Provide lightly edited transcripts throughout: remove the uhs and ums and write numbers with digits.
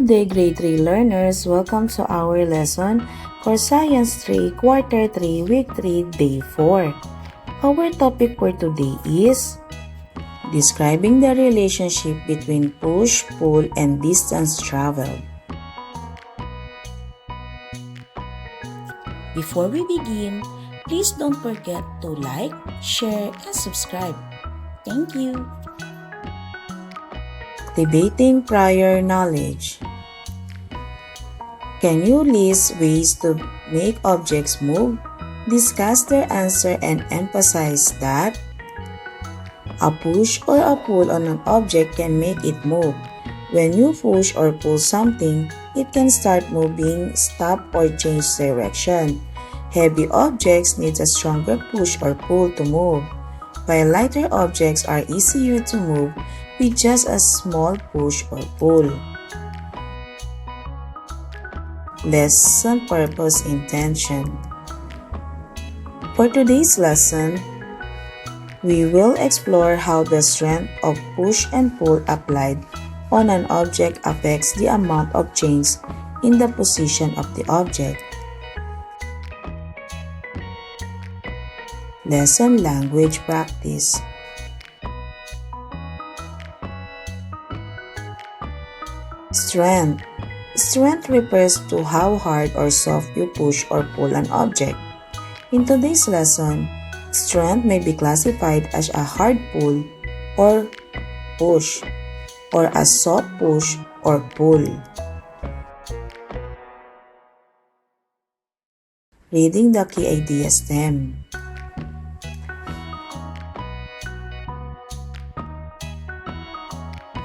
Good day, grade 3 learners. Welcome to our lesson for Science 3, Quarter 3, Week 3, Day 4. Our topic for today is describing the relationship between push, pull, and distance traveled. Before we begin, please don't forget to like, share, and subscribe. Thank you. Activating prior knowledge. Can you list ways to make objects move? Discuss their answer and emphasize that a push or a pull on an object can make it move. When you push or pull something, it can start moving, stop, or change direction. Heavy objects need a stronger push or pull to move, while lighter objects are easier to move with just a small push or pull. Lesson Purpose Intention. For today's lesson, we will explore how the strength of push and pull applied on an object affects the amount of change in the position of the object. Lesson Language Practice. Strength. Strength refers to how hard or soft you push or pull an object. In today's lesson, strength may be classified as a hard pull or push, or a soft push or pull. Reading the key idea stem.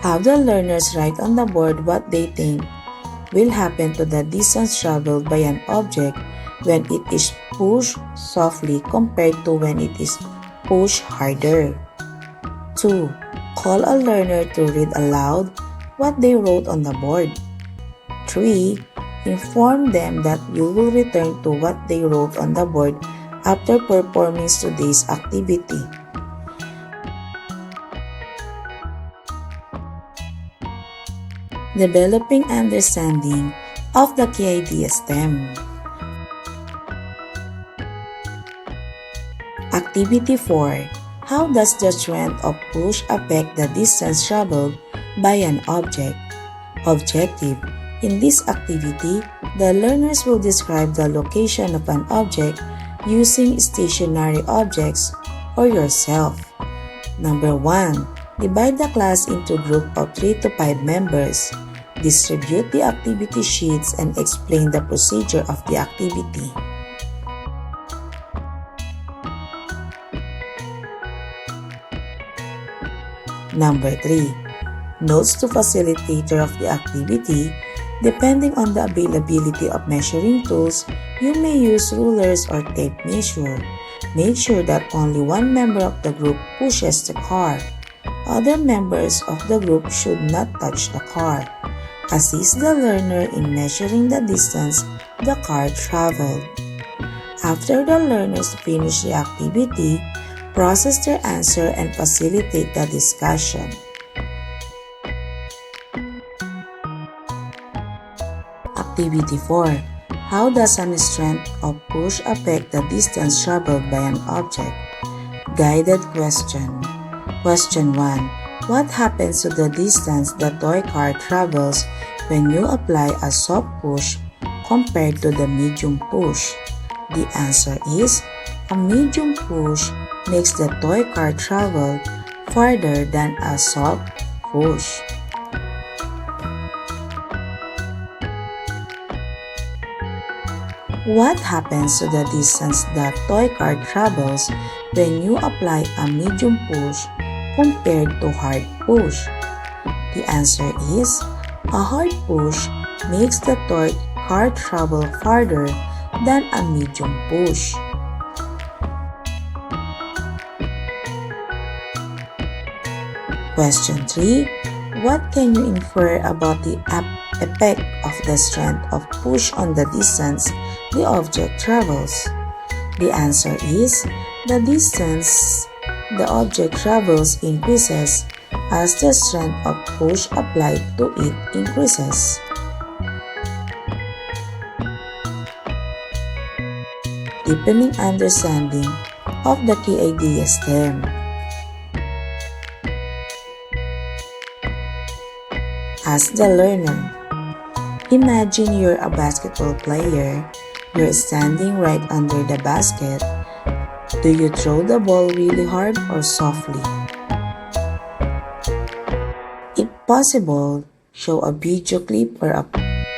Have the learners write on the board what they think will happen to the distance traveled by an object when it is pushed softly compared to when it is pushed harder. 2. Call a learner to read aloud what they wrote on the board. 3. Inform them that you will return to what they wrote on the board after performing today's activity. Developing understanding of the key idea stem. Activity 4. How does the strength of push affect the distance traveled by an object? Objective. In this activity, the learners will describe the location of an object using stationary objects or yourself. Number 1. Divide the class into group of 3 to 5 members. Distribute the activity sheets and explain the procedure of the activity. Number 3. Notes to facilitator of the activity. Depending on the availability of measuring tools, you may use rulers or tape measure. Make sure that only one member of the group pushes the car. Other members of the group should not touch the car. Assist the learner in measuring the distance the car traveled. After the learners finish the activity, process their answer and facilitate the discussion. Activity 4. How does the strength of push affect the distance traveled by an object? Guided question. Question 1. What happens to the distance the toy car travels when you apply a soft push compared to the medium push? The answer is, a medium push makes the toy car travel farther than a soft push. What happens to the distance the toy car travels when you apply a medium push compared to hard push? The answer is, a hard push makes the toy car travel farther than a medium push. Question 3. What can you infer about the effect of the strength of push on the distance the object travels? The answer is, the distance the object travels increases as the strength of push applied to it increases. deepening understanding of the key idea stem. As the learner, imagine you're a basketball player. You're standing right under the basket. Do you throw the ball really hard or softly? If possible, show a video clip or a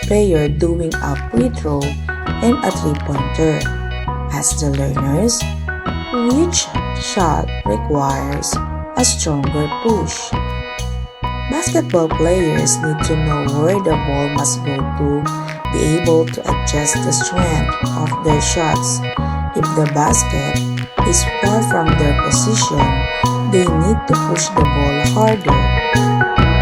player doing a free throw and a three-pointer. Ask the learners, which shot requires a stronger push? Basketball players need to know where the ball must go to be able to adjust the strength of their shots. If the basket is far from their position, they need to push the ball harder.